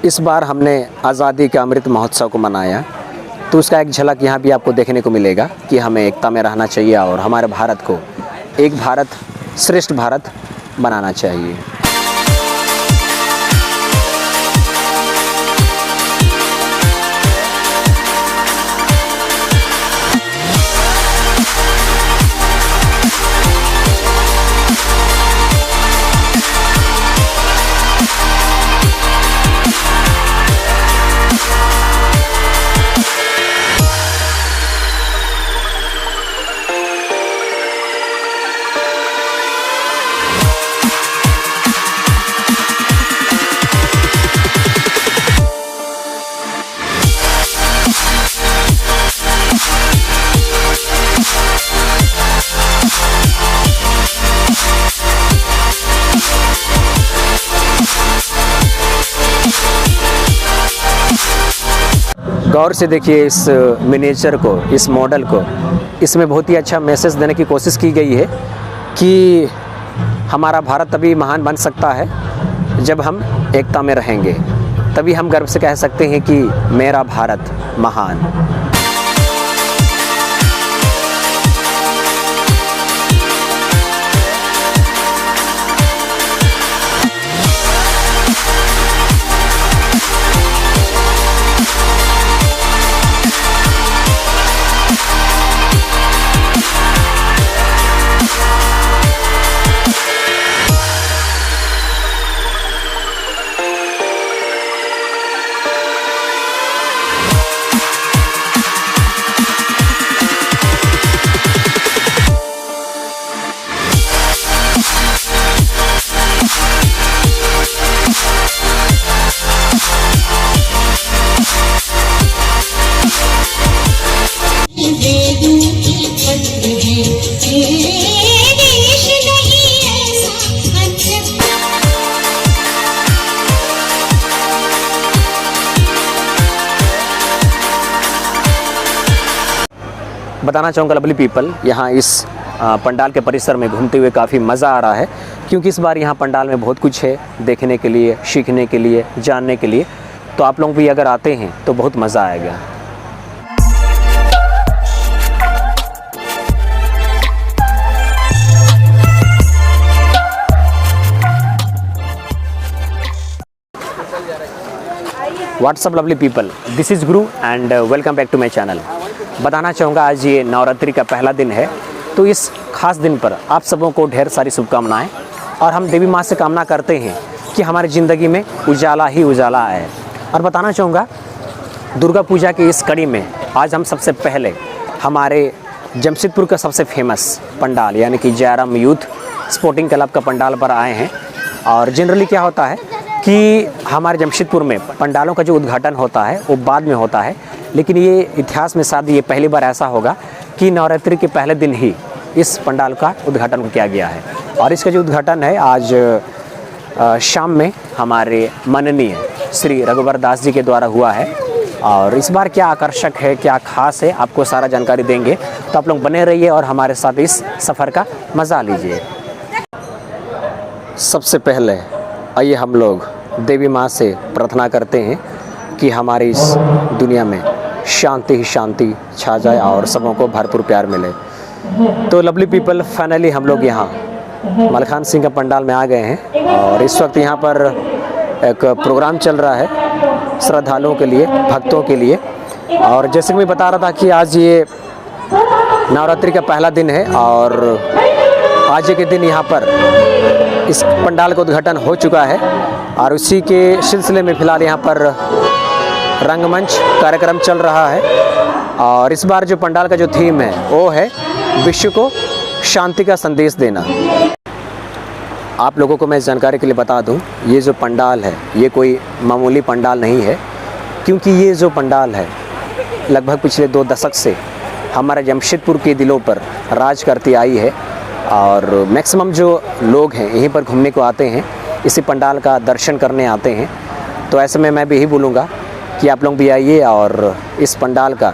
इस बार हमने आज़ादी का अमृत महोत्सव को मनाया, तो उसका एक झलक यहाँ भी आपको देखने को मिलेगा कि हमें एकता में रहना चाहिए और हमारे भारत को एक भारत श्रेष्ठ भारत बनाना चाहिए। गौर से देखिए इस मिनिएचर को, इस मॉडल को। इसमें बहुत ही अच्छा मैसेज देने की कोशिश की गई है कि हमारा भारत तभी महान बन सकता है जब हम एकता में रहेंगे, तभी हम गर्व से कह सकते हैं कि मेरा भारत महान। बताना चाहूँगा लवली पीपल, यहाँ इस पंडाल के परिसर में घूमते हुए काफ़ी मज़ा आ रहा है, क्योंकि इस बार यहाँ पंडाल में बहुत कुछ है देखने के लिए, सीखने के लिए, जानने के लिए। तो आप लोग भी अगर आते हैं तो बहुत मज़ा आएगा। What's up lovely people, this is Guru and welcome back to my channel. बताना चाहूँगा आज ये नवरात्रि का पहला दिन है, तो इस खास दिन पर आप सबों को ढेर सारी शुभकामनाएं, और हम देवी माँ से कामना करते हैं कि हमारी ज़िंदगी में उजाला ही उजाला आए। और बताना चाहूँगा दुर्गा पूजा की इस कड़ी में आज हम सबसे पहले हमारे जमशेदपुर का सबसे फेमस पंडाल यानी कि जयराम यूथ स्पोर्टिंग क्लब का पंडाल पर आए हैं। और जनरली क्या होता है कि हमारे जमशेदपुर में पंडालों का जो उद्घाटन होता है वो बाद में होता है, लेकिन ये इतिहास में शायद ये पहली बार ऐसा होगा कि नवरात्रि के पहले दिन ही इस पंडाल का उद्घाटन किया गया है। और इसका जो उद्घाटन है आज शाम में हमारे माननीय श्री रघुवर दास जी के द्वारा हुआ है। और इस बार क्या आकर्षक है, क्या खास है, आपको सारा जानकारी देंगे, तो आप लोग बने रहिए और हमारे साथ इस सफ़र का मज़ा लीजिए। सबसे पहले आइए हम लोग देवी माँ से प्रार्थना करते हैं कि हमारी इस दुनिया में शांति ही शांति छा जाए और सबों को भरपूर प्यार मिले। तो लवली पीपल, फाइनली हम लोग यहाँ मलखान सिंह का पंडाल में आ गए हैं और इस वक्त यहाँ पर एक प्रोग्राम चल रहा है श्रद्धालुओं के लिए, भक्तों के लिए। और जैसे कि मैं बता रहा था कि आज ये नवरात्रि का पहला दिन है और आज के दिन यहाँ पर इस पंडाल का उद्घाटन हो चुका है और उसी के सिलसिले में फ़िलहाल यहाँ पर रंगमंच कार्यक्रम चल रहा है। और इस बार जो पंडाल का जो थीम है वो है विश्व को शांति का संदेश देना। आप लोगों को मैं जानकारी के लिए बता दूं, ये जो पंडाल है ये कोई मामूली पंडाल नहीं है, क्योंकि ये जो पंडाल है लगभग पिछले 2 दशक से हमारे जमशेदपुर के दिलों पर राज करती आई है। और मैक्सिमम जो लोग हैं यहीं पर घूमने को आते हैं, इसी पंडाल का दर्शन करने आते हैं। तो ऐसे में मैं भी यही बोलूँगा कि आप लोग भी आइए और इस पंडाल का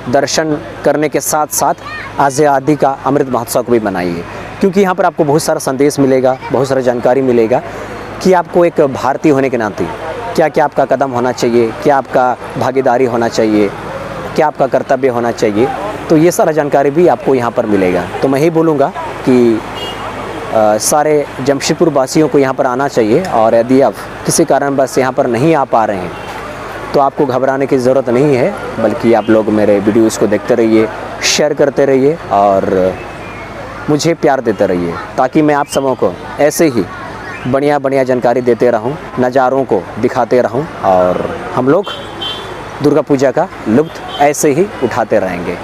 दर्शन करने के साथ साथ आज़ादी का अमृत महोत्सव को भी मनाइए, क्योंकि यहाँ पर आपको बहुत सारा संदेश मिलेगा, बहुत सारा जानकारी मिलेगा कि आपको एक भारतीय होने के नाते क्या क्या आपका कदम होना चाहिए, क्या आपका भागीदारी होना चाहिए, क्या आपका कर्तव्य होना चाहिए। तो ये सारा जानकारी भी आपको यहाँ पर मिलेगा। तो मैं ही बोलूँगा कि सारे जमशेदपुर वासियों को यहाँ पर आना चाहिए, और यदि आप किसी कारणवश यहाँ पर नहीं आ पा रहे हैं तो आपको घबराने की ज़रूरत नहीं है, बल्कि आप लोग मेरे वीडियोज़ को देखते रहिए, शेयर करते रहिए और मुझे प्यार देते रहिए, ताकि मैं आप सबों को ऐसे ही बढ़िया बढ़िया जानकारी देते रहूं, नज़ारों को दिखाते रहूं, और हम लोग दुर्गा पूजा का लुत्फ़ ऐसे ही उठाते रहेंगे।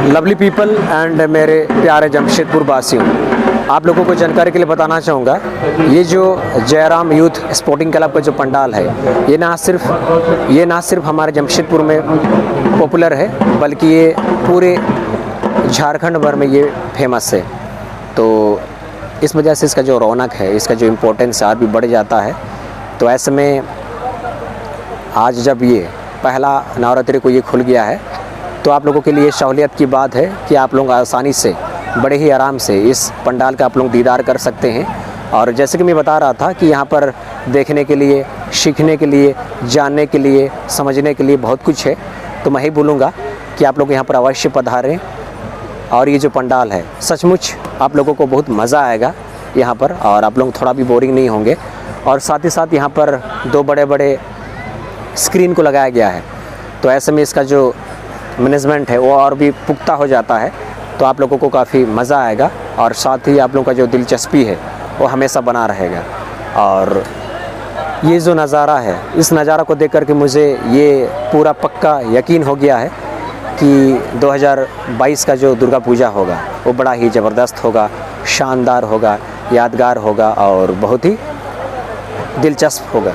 लवली पीपल एंड मेरे प्यारे जमशेदपुर वासियों, आप लोगों को जानकारी के लिए बताना चाहूँगा, ये जो जयराम यूथ स्पोर्टिंग क्लब का जो पंडाल है, ये ना सिर्फ हमारे जमशेदपुर में पॉपुलर है, बल्कि ये पूरे झारखंड भर में ये फेमस है। तो इस वजह से इसका जो रौनक है, इसका जो इम्पोर्टेंस और भी बढ़ जाता है। तो ऐसे में आज जब ये पहला नवरात्रि को ये खुल गया है, तो आप लोगों के लिए सहूलियत की बात है कि आप लोग आसानी से, बड़े ही आराम से इस पंडाल का आप लोग दीदार कर सकते हैं। और जैसे कि मैं बता रहा था कि यहाँ पर देखने के लिए, सीखने के लिए, जानने के लिए, समझने के लिए बहुत कुछ है। तो मैं ही बोलूँगा कि आप लोग यहाँ पर अवश्य पधारें, और ये जो पंडाल है सचमुच आप लोगों को बहुत मज़ा आएगा यहाँ पर, और आप लोग थोड़ा भी बोरिंग नहीं होंगे। और साथ ही साथ यहाँ पर 2 बड़े बड़े स्क्रीन को लगाया गया है, तो ऐसे में इसका जो मैनेजमेंट है वो और भी पुख्ता हो जाता है। तो आप लोगों को काफ़ी मज़ा आएगा, और साथ ही आप लोगों का जो दिलचस्पी है वो हमेशा बना रहेगा। और ये जो नज़ारा है, इस नज़ारा को देख कर के मुझे ये पूरा पक्का यकीन हो गया है कि 2022 का जो दुर्गा पूजा होगा वो बड़ा ही ज़बरदस्त होगा, शानदार होगा, यादगार होगा और बहुत ही दिलचस्प होगा।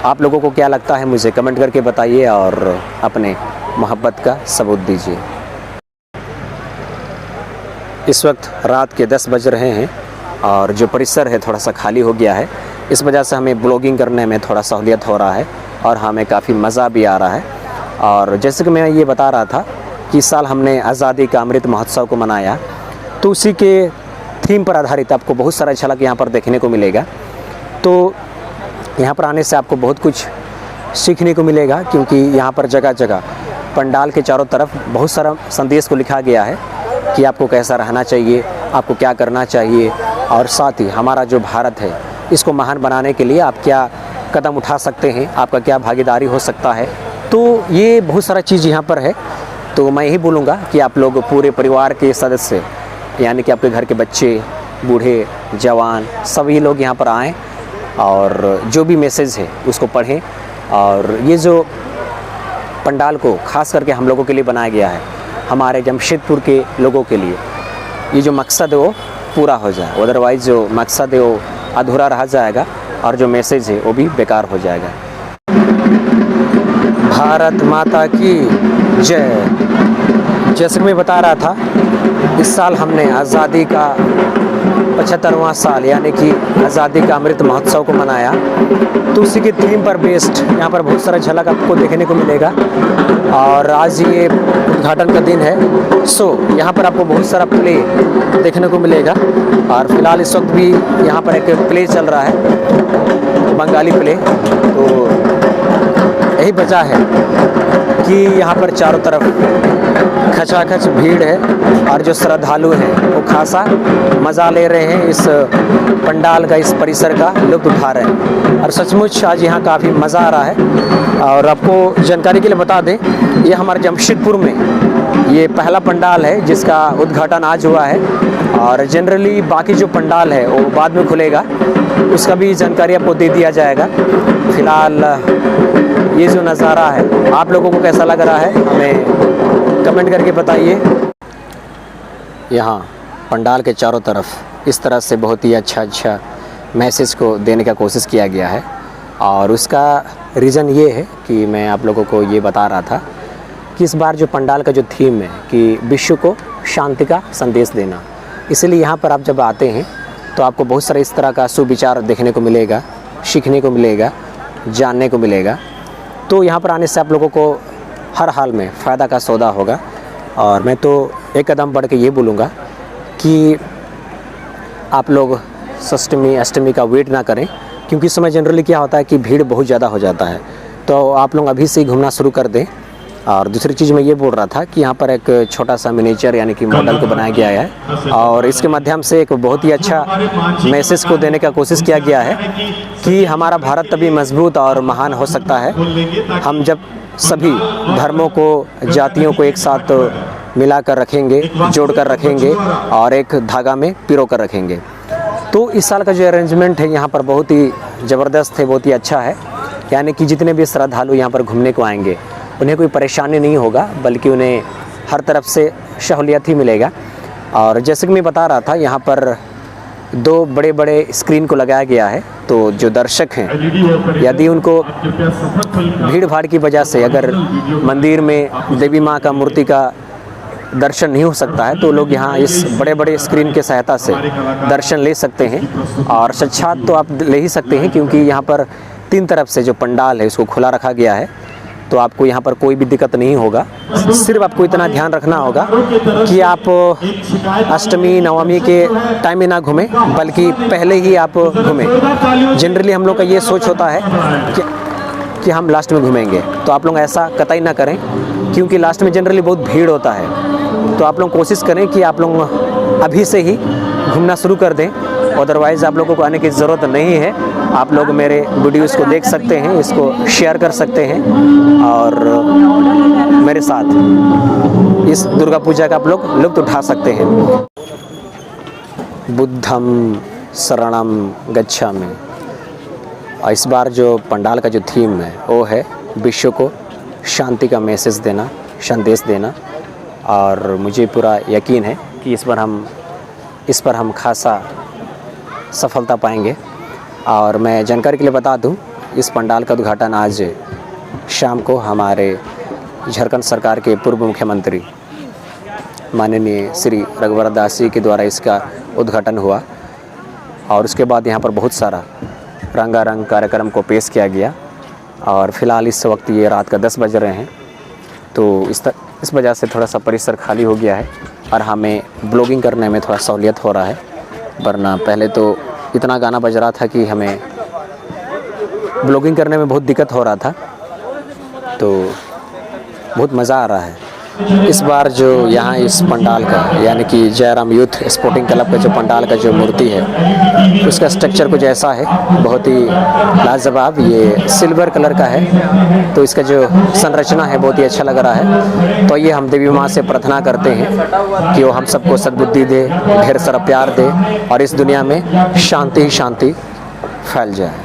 आप लोगों को क्या लगता है मुझे कमेंट करके बताइए, और अपने मोहब्बत का सबूत दीजिए। इस वक्त रात के 10 बज रहे हैं, और जो परिसर है थोड़ा सा खाली हो गया है। इस वजह से हमें ब्लॉगिंग करने में थोड़ा सहूलियत हो रहा है, और हमें काफ़ी मज़ा भी आ रहा है। और जैसे कि मैं ये बता रहा था कि इस साल हमने आज़ादी का अमृत महोत्सव को मनाया, तो उसी के थीम पर आधारित आपको बहुत सारा झलक यहाँ पर देखने को मिलेगा। तो यहाँ पर आने से आपको बहुत कुछ सीखने को मिलेगा, क्योंकि यहाँ पर जगह जगह पंडाल के चारों तरफ बहुत सारा संदेश को लिखा गया है कि आपको कैसा रहना चाहिए, आपको क्या करना चाहिए, और साथ ही हमारा जो भारत है इसको महान बनाने के लिए आप क्या कदम उठा सकते हैं, आपका क्या भागीदारी हो सकता है। तो ये बहुत सारा चीज़ यहाँ पर है। तो मैं यही बोलूँगा कि आप लोग पूरे परिवार के सदस्य, यानी कि आपके घर के बच्चे, बूढ़े, जवान, सभी लोग यहाँ पर आएँ, और जो भी मैसेज है उसको पढ़ें। और ये जो पंडाल को खास करके हम लोगों के लिए बनाया गया है, हमारे जमशेदपुर के लोगों के लिए, ये जो मकसद है वो पूरा हो जाए, अदरवाइज़ जो मकसद है वो अधूरा रह जाएगा, और जो मैसेज है वो भी बेकार हो जाएगा। भारत माता की जय। जैसे कि मैं बता रहा था, इस साल हमने आज़ादी का 75वां साल, यानी कि आज़ादी का अमृत महोत्सव को मनाया। तो उसी के थीम पर बेस्ड यहाँ पर बहुत सारा झलक आपको देखने को मिलेगा, और आज ये उद्घाटन का दिन है। सो यहाँ पर आपको बहुत सारा प्ले देखने को मिलेगा, और फिलहाल इस वक्त भी यहाँ पर एक प्ले चल रहा है, बंगाली प्ले। तो यही वजह है कि यहाँ पर चारों तरफ खचाखच भीड़ है, और जो श्रद्धालु हैं वो खासा मज़ा ले रहे हैं, इस पंडाल का, इस परिसर का लुत्फ़ उठा रहे हैं। और सचमुच आज यहाँ काफ़ी मज़ा आ रहा है। और आपको जानकारी के लिए बता दें, ये हमारे जमशेदपुर में ये पहला पंडाल है जिसका उद्घाटन आज हुआ है, और जनरली बाकी जो पंडाल है वो बाद में खुलेगा, उसका भी जानकारी आपको दे दिया जाएगा। फ़िलहाल ये जो नज़ारा है आप लोगों को कैसा लग रहा है हमें कमेंट करके बताइए। यहाँ पंडाल के चारों तरफ इस तरह से बहुत ही अच्छा मैसेज को देने का कोशिश किया गया है, और उसका रीज़न ये है कि मैं आप लोगों को ये बता रहा था कि इस बार जो पंडाल का जो थीम है कि विश्व को शांति का संदेश देना, इसलिए यहाँ पर आप जब आते हैं तो आपको बहुत सारे इस तरह का सुविचार देखने को मिलेगा, सीखने को मिलेगा, जानने को मिलेगा। तो यहाँ पर आने से आप लोगों को हर हाल में फ़ायदा का सौदा होगा। और मैं तो एक कदम बढ़ के ये बोलूँगा कि आप लोग षष्ठी अष्टमी का वेट ना करें, क्योंकि इस समय जनरली क्या होता है कि भीड़ बहुत ज़्यादा हो जाता है। तो आप लोग अभी से ही घूमना शुरू कर दें। और दूसरी चीज़ मैं ये बोल रहा था कि यहाँ पर एक छोटा सा मिनिएचर यानी कि मॉडल को बनाया गया है और इसके माध्यम से एक बहुत ही अच्छा मैसेज को देने का कोशिश किया गया है कि हमारा भारत तभी मजबूत और महान हो सकता है हम जब सभी धर्मों को, जातियों को एक साथ मिला कर रखेंगे, जोड़ कर रखेंगे और एक धागा में पिरो कर रखेंगे। तो इस साल का जो अरेंजमेंट है यहाँ पर बहुत ही ज़बरदस्त है, बहुत ही अच्छा है। यानी कि जितने भी श्रद्धालु यहाँ पर घूमने को आएंगे उन्हें कोई परेशानी नहीं होगा, बल्कि उन्हें हर तरफ से सहूलियत ही मिलेगा। और जैसे कि मैं बता रहा था, यहाँ पर 2 बड़े बड़े स्क्रीन को लगाया गया है। तो जो दर्शक हैं, यदि उनको भीड़ भाड़ की वजह से अगर मंदिर में देवी माँ का मूर्ति का दर्शन नहीं हो सकता है तो लोग यहाँ इस बड़े बड़े स्क्रीन के सहायता से दर्शन ले सकते हैं। और साक्षात तो आप ले ही सकते हैं, क्योंकि यहाँ पर 3 तरफ से जो पंडाल है उसको खुला रखा गया है। तो आपको यहाँ पर कोई भी दिक्कत नहीं होगा। सिर्फ आपको इतना ध्यान रखना होगा कि आप अष्टमी नवमी के टाइम में ना घूमें, बल्कि पहले ही आप घूमें। जनरली हम लोग का ये सोच होता है कि हम लास्ट में घूमेंगे, तो आप लोग ऐसा कतई ना करें, क्योंकि लास्ट में जनरली बहुत भीड़ होता है। तो आप लोग कोशिश करें कि आप लोग अभी से ही घूमना शुरू कर दें, अदरवाइज़ आप लोगों को आने की ज़रूरत नहीं है। आप लोग मेरे वीडियोज़ को देख सकते हैं, इसको शेयर कर सकते हैं और मेरे साथ इस दुर्गा पूजा का आप लोग लुत्फ़ उठा सकते हैं। बुद्धम शरणम गच्छामि। और इस बार जो पंडाल का जो थीम है वो है विश्व को शांति का मैसेज देना, संदेश देना। और मुझे पूरा यकीन है कि इस पर हम खासा सफलता पाएंगे। और मैं जानकारी के लिए बता दूं, इस पंडाल का उद्घाटन आज शाम को हमारे झारखंड सरकार के पूर्व मुख्यमंत्री माननीय श्री रघुवर दास जी के द्वारा इसका उद्घाटन हुआ। और उसके बाद यहाँ पर बहुत सारा रंगारंग कार्यक्रम को पेश किया गया। और फ़िलहाल इस वक्त ये रात का 10 बज रहे हैं, तो इस वजह से थोड़ा सा परिसर खाली हो गया है और हमें ब्लॉगिंग करने में थोड़ा सहूलियत हो रहा है। वरना पहले तो इतना गाना बज रहा था कि हमें ब्लॉगिंग करने में बहुत दिक्कत हो रहा था। तो बहुत मज़ा आ रहा है। इस बार जो यहाँ इस पंडाल का यानी कि जयराम यूथ स्पोर्टिंग क्लब का जो पंडाल का जो मूर्ति है उसका स्ट्रक्चर कुछ ऐसा है, बहुत ही लाजवाब। ये सिल्वर कलर का है, तो इसका जो संरचना है बहुत ही अच्छा लग रहा है। तो ये हम देवी माँ से प्रार्थना करते हैं कि वो हम सबको सद्बुद्धि दे, ढेर सारा प्यार दे और इस दुनिया में शांति ही शांति फैल जाए।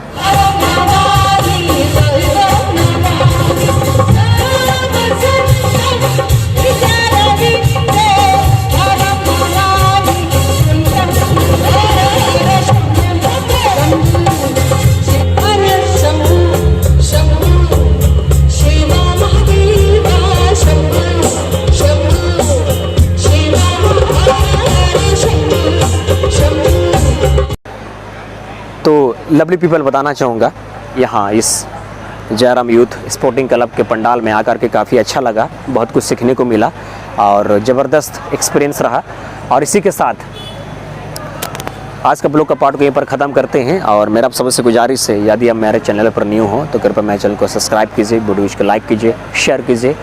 तो लवली पीपल बताना चाहूँगा, यहाँ इस जयराम यूथ स्पोर्टिंग क्लब के पंडाल में आकर के काफ़ी अच्छा लगा, बहुत कुछ सीखने को मिला और ज़बरदस्त एक्सपीरियंस रहा। और इसी के साथ आज का ब्लॉग का पार्ट को यहीं पर ख़त्म करते हैं। और मेरा आप सबसे गुजारिश है, यदि आप मेरे चैनल पर न्यू हो तो कृपया मेरे चैनल को सब्सक्राइब कीजिए, वीडियोज़ को लाइक कीजिए, शेयर कीजिए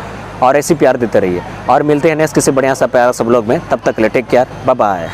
और ऐसी प्यार देते रहिए। और मिलते हैं नेक्स्ट किसी बढ़िया सा प्यारा सा ब्लॉग में। तब तक ले टेक केयर, बाय बाय।